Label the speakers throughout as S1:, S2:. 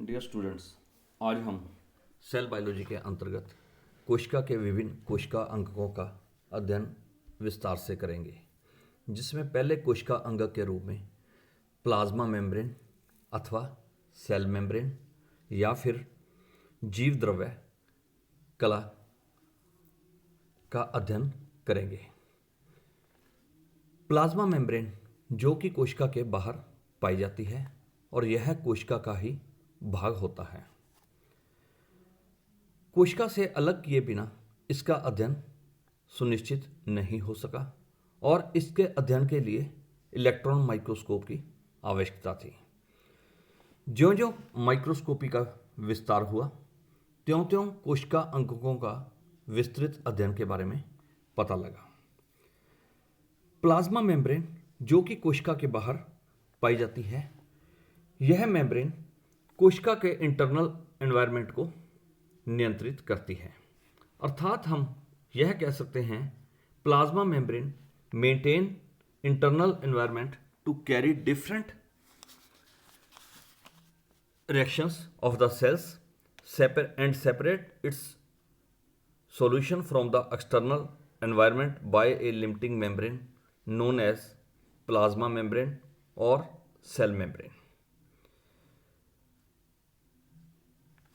S1: Dear students, आज हम
S2: cell biology के अंतर्गत कोशिका के विभिन्न कोशिका अंगकों का अध्ययन विस्तार से करेंगे, जिसमें पहले कोशिका अंग के रूप में प्लाज्मा मेम्ब्रेन अथवा सेल मेम्ब्रेन या फिर जीव द्रव्य कला का अध्ययन करेंगे। प्लाज्मा मेम्ब्रेन जो कि कोशिका के बाहर पाई जाती है और यह कोशिका का ही भाग होता है। कोशिका से अलग किए बिना इसका अध्ययन सुनिश्चित नहीं हो सका और इसके अध्ययन के लिए इलेक्ट्रॉन माइक्रोस्कोप की आवश्यकता थी। ज्यों ज्यों माइक्रोस्कोपी का विस्तार हुआ, त्यों त्यों कोशिका अंगकों का विस्तृत अध्ययन के बारे में पता लगा। प्लाज्मा मेम्ब्रेन जो कि कोशिका के बाहर पाई जाती है, यह मेम्ब्रेन कोशिका के इंटरनल एनवायरनमेंट को नियंत्रित करती है। अर्थात हम यह कह सकते हैं plasma membrane maintain internal environment to carry different reactions of the cells and separate its solution from the external environment by a limiting membrane known as plasma membrane और cell membrane।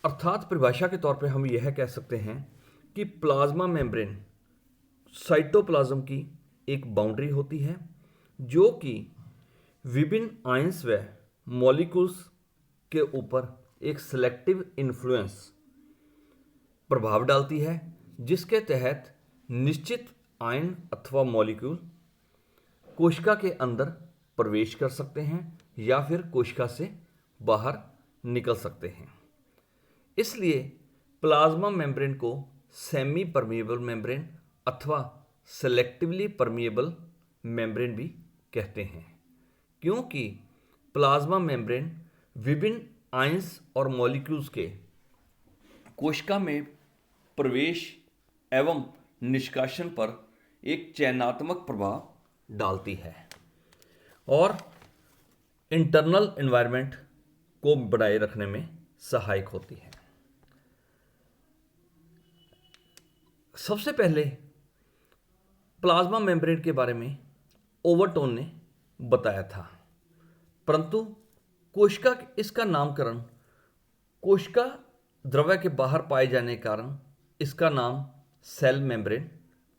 S2: अर्थात परिभाषा के तौर पे हम यह कह सकते हैं कि प्लाज्मा मेम्ब्रेन साइटोप्लाज्म की एक बाउंड्री होती है जो कि विभिन्न आयंस व मॉलिक्यूल्स के ऊपर एक सिलेक्टिव इन्फ्लुएंस प्रभाव डालती है, जिसके तहत निश्चित आयन अथवा मॉलिक्यूल कोशिका के अंदर प्रवेश कर सकते हैं या फिर कोशिका से बाहर निकल सकते हैं। इसलिए प्लाज्मा मेम्ब्रेन को सेमी परमिएबल मेम्ब्रेन अथवा सेलेक्टिवली परमिएबल मेम्ब्रेन भी कहते हैं, क्योंकि प्लाज्मा मेम्ब्रेन विभिन्न आयंस और मॉलिक्यूल्स के कोशिका में प्रवेश एवं निष्कासन पर एक चयनात्मक प्रभाव डालती है और इंटरनल एनवायरनमेंट को बनाए रखने में सहायक होती है। सबसे पहले प्लाज्मा मेम्ब्रेन के बारे में ओवरटोन ने बताया था, परंतु कोशिका इसका नामकरण कोशिका द्रव्य के बाहर पाए जाने के कारण इसका नाम सेल मेम्ब्रेन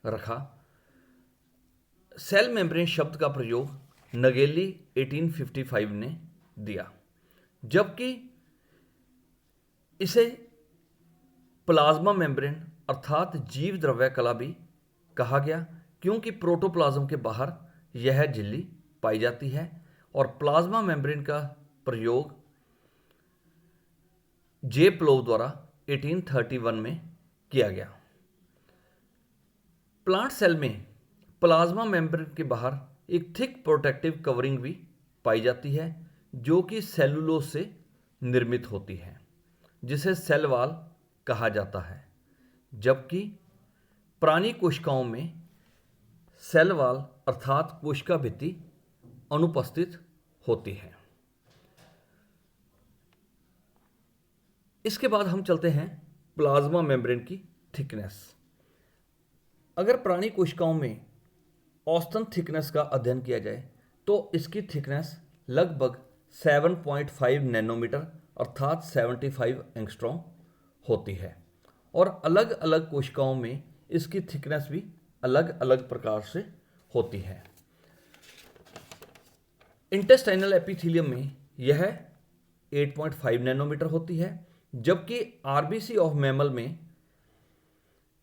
S2: रखा। सेल मेम्ब्रेन शब्द का प्रयोग नगेली 1855 ने दिया, जबकि इसे प्लाज्मा मेम्ब्रेन अर्थात जीव द्रव्य कला भी कहा गया, क्योंकि प्रोटोप्लाज्म के बाहर यह झिल्ली पाई जाती है और प्लाज्मा मेम्ब्रेन का प्रयोग जे प्लोव द्वारा 1831 में किया गया। प्लांट सेल में प्लाज्मा मेम्ब्रेन के बाहर एक थिक प्रोटेक्टिव कवरिंग भी पाई जाती है जो कि सेलुलोज से निर्मित होती है, जिसे सेल वॉल कहा जाता है, जबकि प्राणी कोशिकाओं में सेल वॉल अर्थात कोशिका भित्ति अनुपस्थित होती है। इसके बाद हम चलते हैं प्लाज्मा मेम्ब्रेन की थिकनेस। अगर प्राणी कोशिकाओं में औसतन थिकनेस का अध्ययन किया जाए तो इसकी थिकनेस लगभग 7.5 नैनोमीटर अर्थात 75 एंगस्ट्रॉम होती है और अलग अलग कोशिकाओं में इसकी थिकनेस भी अलग अलग प्रकार से होती है। इंटेस्टाइनल एपिथेलियम में यह 8.5 नैनोमीटर होती है, जबकि आरबीसी ऑफ मैमल में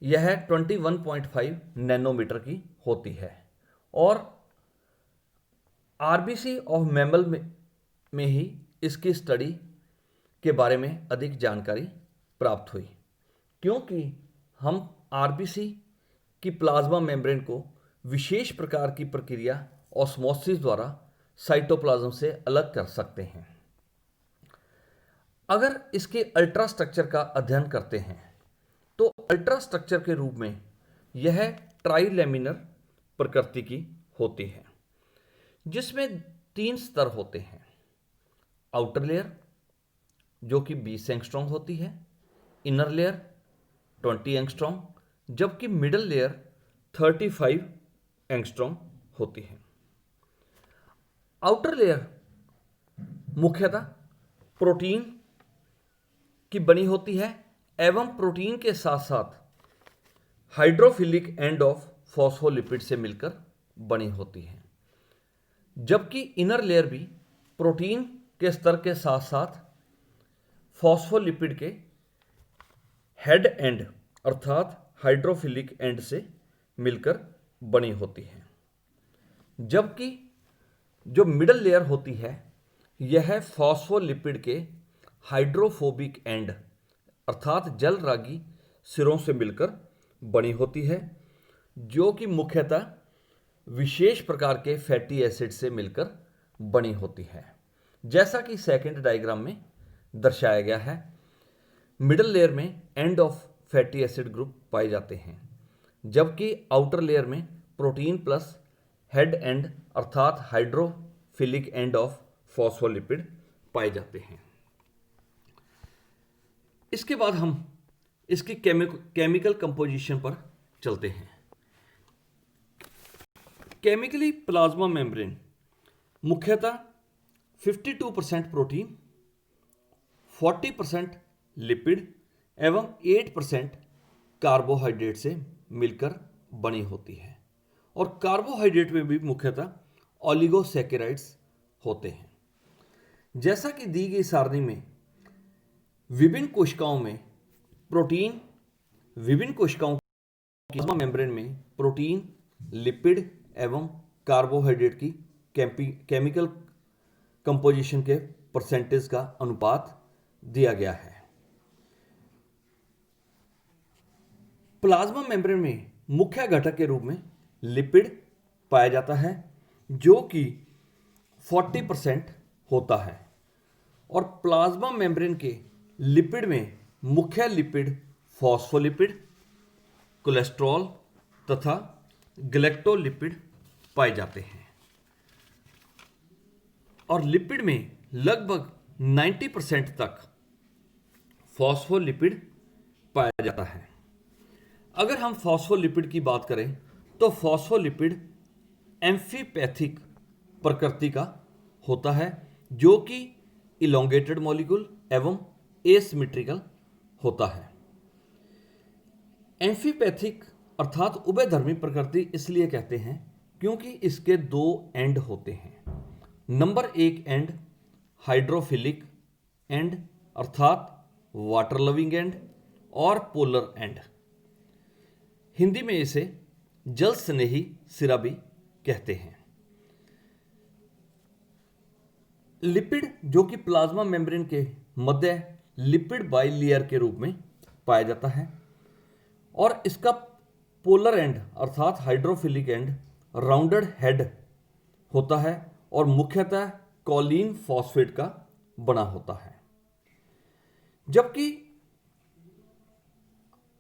S2: यह 21.5 नैनोमीटर की होती है और आरबीसी ऑफ मैमल में ही इसकी स्टडी के बारे में अधिक जानकारी प्राप्त हुई, क्योंकि हम आरबीसी की प्लाज्मा मेम्ब्रेन को विशेष प्रकार की प्रक्रिया ऑस्मोसिस द्वारा साइटोप्लाज्म से अलग कर सकते हैं। अगर इसके अल्ट्रा स्ट्रक्चर का अध्ययन करते हैं तो अल्ट्रा स्ट्रक्चर के रूप में यह ट्राइलेमिनर प्रकृति की होती है, जिसमें 3 स्तर होते हैं: आउटर लेयर, जो कि 20 एंगस्ट्रॉम होती है, इनर लेयर 20 एंगस्ट्रॉम, जबकि मिडल लेयर 35 एंगस्ट्रॉम होती है। आउटर लेयर मुख्यतः प्रोटीन की बनी होती है एवं प्रोटीन के साथ साथ हाइड्रोफिलिक एंड ऑफ फॉस्फोलिपिड से मिलकर बनी होती है, जबकि इनर लेयर भी प्रोटीन के स्तर के साथ साथ फॉस्फोलिपिड के हेड एंड अर्थात हाइड्रोफिलिक एंड से मिलकर बनी होती है। जबकि जो मिडल लेयर होती है यह फॉस्फोलिपिड के हाइड्रोफोबिक एंड अर्थात जल रागी सिरों से मिलकर बनी होती है, जो कि मुख्यतः विशेष प्रकार के फैटी एसिड से मिलकर बनी होती है, जैसा कि सेकंड डायग्राम में दर्शाया गया है। मिडल लेयर में end of fatty acid group पाए जाते हैं, जबकि आउटर लेयर में प्रोटीन प्लस हेड एंड अर्थात हाइड्रोफिलिक एंड ऑफ फॉस्फोलिपिड पाए जाते हैं। इसके बाद हम इसकी केमिकल कंपोजिशन पर चलते हैं। केमिकली प्लाज्मा मेम्ब्रेन मुख्यतः 52% प्रोटीन, 40% लिपिड एवं 8% कार्बोहाइड्रेट से मिलकर बनी होती है, और कार्बोहाइड्रेट में भी मुख्यतः ओलिगोसैकेराइड्स होते हैं। जैसा कि दी गई सारणी में विभिन्न कोशिकाओं में प्रोटीन, विभिन्न कोशिकाओं प्लाज्मा मेम्ब्रेन में प्रोटीन, लिपिड एवं कार्बोहाइड्रेट की केमिकल कंपोजिशन के परसेंटेज का अनुपात दिया गया है। प्लाज्मा मेम्ब्रेन में मुख्य घटक के रूप में लिपिड पाया जाता है, जो कि 40% होता है, और प्लाज्मा मेम्ब्रेन के लिपिड में मुख्य लिपिड फॉस्फोलिपिड, कोलेस्ट्रॉल तथा ग्लैक्टोलिपिड पाए जाते हैं, और लिपिड में लगभग 90% तक फॉस्फोलिपिड पाया जाता है। अगर हम फॉस्फोलिपिड की बात करें तो फॉस्फोलिपिड एम्फीपैथिक प्रकृति का होता है, जो कि इलोंगेटेड मॉलिक्यूल एवं एसिमेट्रिकल होता है। एम्फीपैथिक अर्थात उभयधर्मी प्रकृति इसलिए कहते हैं क्योंकि इसके दो एंड होते हैं। नंबर एक एंड हाइड्रोफिलिक एंड अर्थात वाटर लविंग एंड, और पोलर एंड, हिंदी में इसे जल स्नेही सिरा भी कहते हैं। लिपिड जो कि प्लाज्मा मेम्ब्रेन के मध्य लिपिड बाइलेयर के रूप में पाया जाता है, और इसका पोलर एंड अर्थात हाइड्रोफिलिक एंड राउंडेड हेड होता है, और मुख्यतः कॉलिन फॉस्फेट का बना होता है। जबकि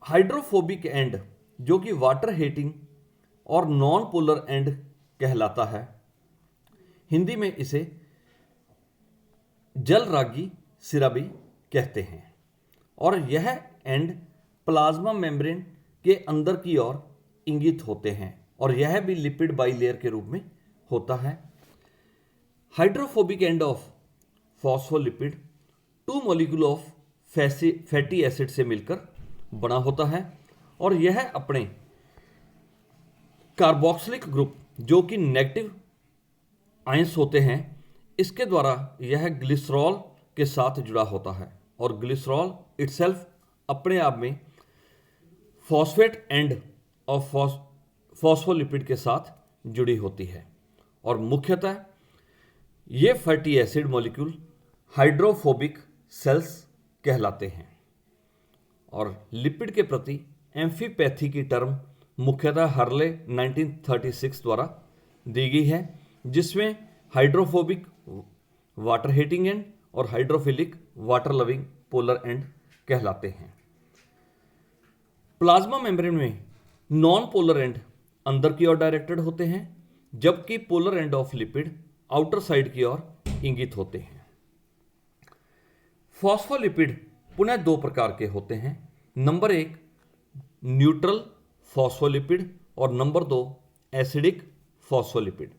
S2: हाइड्रोफोबिक एंड जो कि वाटर हेटिंग और नॉन पोलर एंड कहलाता है, हिंदी में इसे जल रागी सिरा भी कहते हैं, और यह एंड प्लाज्मा मेम्ब्रेन के अंदर की ओर इंगित होते हैं, और यह भी लिपिड बाइलेयर के रूप में होता है। Hydrophobic end of phospholipid 2 molecule of fatty acid से मिलकर बना होता है, और यह अपने कार्बोक्सिलिक ग्रुप जो कि नेगेटिव आयंस होते हैं, इसके द्वारा यह ग्लिसरॉल के साथ जुड़ा होता है, और ग्लिसरॉल इटसेल्फ अपने आप में फॉस्फेट एंड ऑफ फॉस्फोलिपिड के साथ जुड़ी होती है, और मुख्यतः ये fatty acid molecule hydrophobic cells कहलाते हैं। और लिपिड के प्रति एम्फीपैथी की टर्म मुख्यतः हर्ले 1936 द्वारा दी गई है, जिसमें हाइड्रोफोबिक वाटर हीटिंग एंड और hydrophilic water loving polar and कहलाते हैं। प्लाज्मा मेम्ब्रेन में नॉन पोलर एंड अंदर की ओर डायरेक्टेड होते हैं, जबकि polar end of lipid outer side की ओर इंगित होते हैं। फॉस्फोलिपिड पुनः दो प्रकार के होते हैं। नंबर एक न्यूट्रल फॉस्फोलिपिड और नंबर दो एसिडिक फॉस्फोलिपिड।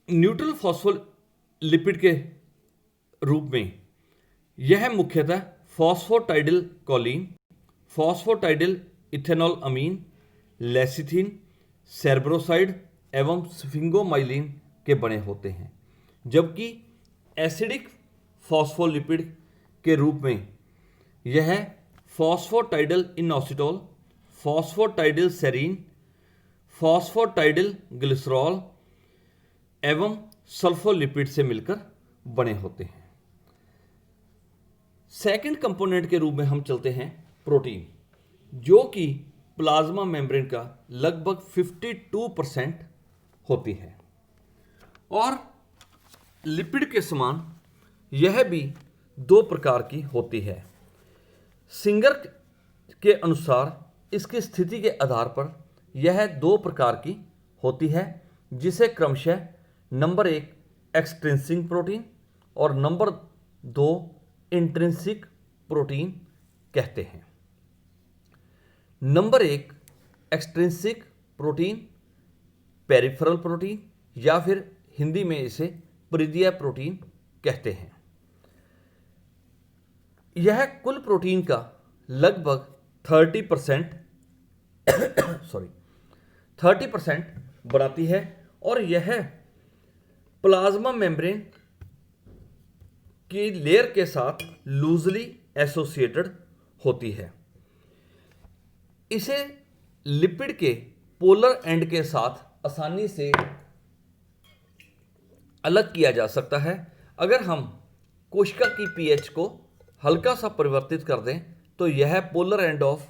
S2: न्यूट्रल फॉस्फोलिपिड के रूप में यह मुख्यतः फॉस्फोटाइडिल कोलिन, फॉस्फोटाइडिल इथेनॉल अमीन, लेसिथिन, सेर्ब्रोसाइड एवं स्फिंगोमाइलिन के बने होते हैं। जबकि एसिडिक फॉस्फोलिपिड के रूप में यह phosphatidyl inositol, phosphatidyl serine, phosphatidyl glycerol एवं सल्फोलिपिड से मिलकर बने होते हैं। सेकंड कंपोनेंट के रूप में हम चलते हैं प्रोटीन, जो कि प्लाज्मा मेम्ब्रेन का लगभग 52% होती है। और लिपिड के समान यह भी दो प्रकार की होती है। सिंगर के अनुसार इसकी स्थिति के आधार पर यह दो प्रकार की होती है, जिसे क्रमशः नंबर एक एक्सट्रिंसिक प्रोटीन और नंबर दो इंट्रिंसिक प्रोटीन कहते हैं। नंबर एक एक्सट्रिंसिक प्रोटीन पेरिफेरल प्रोटीन या फिर हिंदी में इसे परिधीय प्रोटीन कहते हैं। यह कुल प्रोटीन का लगभग 30% बनाती है और यह प्लाज्मा मेम्ब्रेन की लेयर के साथ लूजली एसोसिएटेड होती है। इसे लिपिड के पोलर एंड के साथ आसानी से अलग किया जा सकता है। अगर हम कोशिका की पीएच को हल्का सा परिवर्तित कर दें तो यह पोलर एंड ऑफ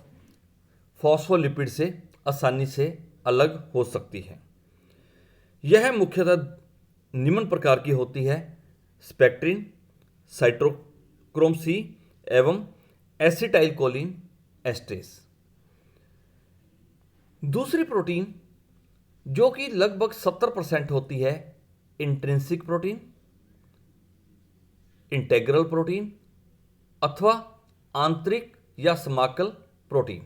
S2: फॉस्फोलिपिड से आसानी से अलग हो सकती है। यह मुख्यतः निम्न प्रकार की होती है: स्पेक्ट्रिन, साइटोक्रोम सी एवं एसिटाइल कोलिन एस्ट्रेस। दूसरी प्रोटीन जो कि लगभग 70% होती है इंट्रिंसिक प्रोटीन, इंटेग्रल प्रोटीन अथवा आंतरिक या समाकल प्रोटीन।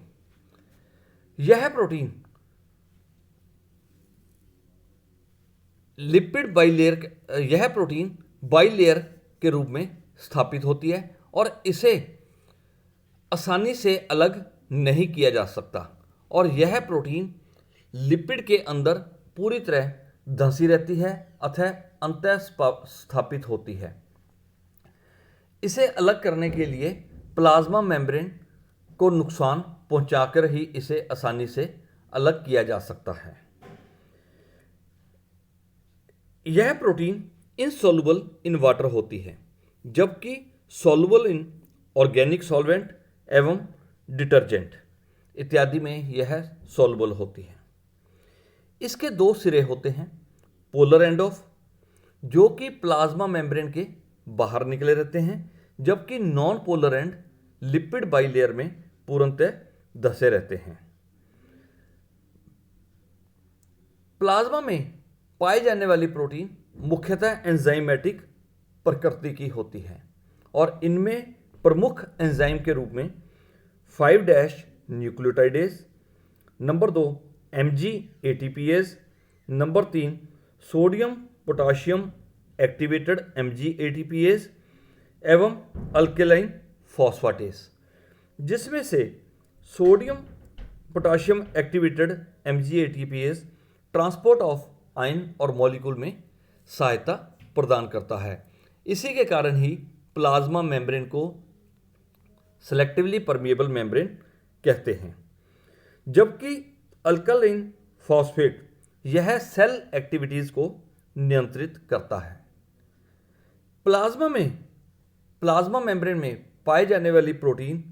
S2: यह प्रोटीन लिपिड बाइलेयर यह प्रोटीन बाइलेयर के रूप में स्थापित होती है और इसे आसानी से अलग नहीं किया जा सकता और यह प्रोटीन लिपिड के अंदर पूरी तरह धंसी रहती है अतः अंतः स्थापित होती है। इसे अलग करने के लिए प्लाज्मा मेम्ब्रेन को नुकसान पहुंचाकर ही इसे आसानी से अलग किया जा सकता है। यह प्रोटीन इनसॉल्युबल इन वाटर होती है, जबकि सॉल्युबल इन ऑर्गेनिक सॉल्वेंट एवं डिटर्जेंट इत्यादि में यह सॉल्युबल होती है। इसके दो सिरे होते हैं: पोलर एंड ऑफ, जो कि प्लाज्मा मेम्ब्रेन के बाहर निकले रहते हैं, जबकि non polar and lipid bilayer में पूर्णतः धसे रहते हैं। प्लाज्मा में पाई जाने वाली प्रोटीन मुख्यतः एंजाइमेटिक प्रकृति की होती है और इनमें प्रमुख एंजाइम के रूप में 5' nucleotidase, number 2 MgATPase, number 3 sodium potassium activated MgATPase एवं अल्केलाइन फॉस्फेटेस, जिसमें से sodium potassium activated MgATPase transport of ion और मॉलिक्यूल में सहायता प्रदान करता है। इसी के कारण ही प्लाज्मा मेम्ब्रेन को सेलेक्टिवली परमिएबल मेम्ब्रेन कहते हैं, जबकि अल्कलाइन फॉस्फेट यह सेल एक्टिविटीज को नियंत्रित करता है। प्लाज्मा मेम्ब्रेन में पाई जाने वाली प्रोटीन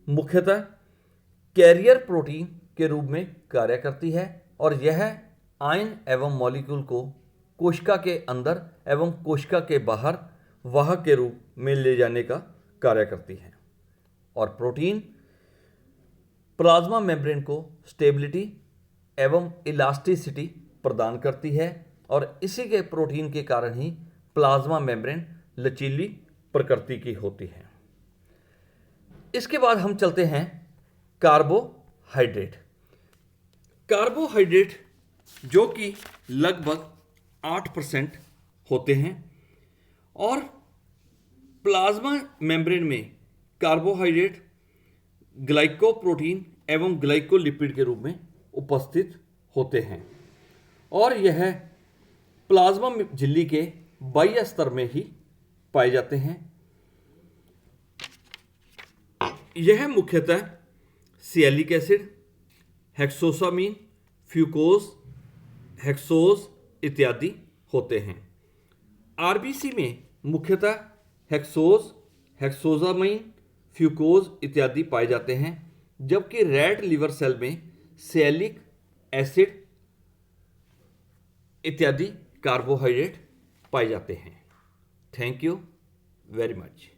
S2: मुख्यतः कैरियर प्रोटीन के रूप में कार्य करती है और यह आयन एवं मॉलिक्यूल को कोशिका के अंदर एवं कोशिका के बाहर वाहक के रूप में ले जाने का कार्य करती है। और प्रोटीन प्लाज्मा मेम्ब्रेन को स्टेबिलिटी एवं इलास्टिसिटी प्रदान करती है और इसी के प्रोटीन के कारण ही प्लाज्मा मेम्ब्रेन लचीली प्रकृति की होती है। इसके बाद हम चलते हैं कार्बोहाइड्रेट। कार्बोहाइड्रेट जो कि लगभग 8% होते हैं और प्लाज्मा मेम्ब्रेन में कार्बोहाइड्रेट ग्लाइकोप्रोटीन एवं ग्लाइकोलिपिड के रूप में उपस्थित होते हैं और यह प्लाज्मा झिल्ली के बाह्य स्तर में ही पाए जाते हैं। यह मुख्यतः सिएलिक एसिड, हेक्सोसामीन, फ्यूकोज, हेक्सोज इत्यादि होते हैं। आरबीसी में मुख्यतः हेक्सोज, हेक्सोजामाइन, फ्यूकोज इत्यादि पाए जाते हैं, जबकि रेड लिवर सेल में सिएलिक एसिड इत्यादि कार्बोहाइड्रेट पाए जाते हैं। Thank you very much.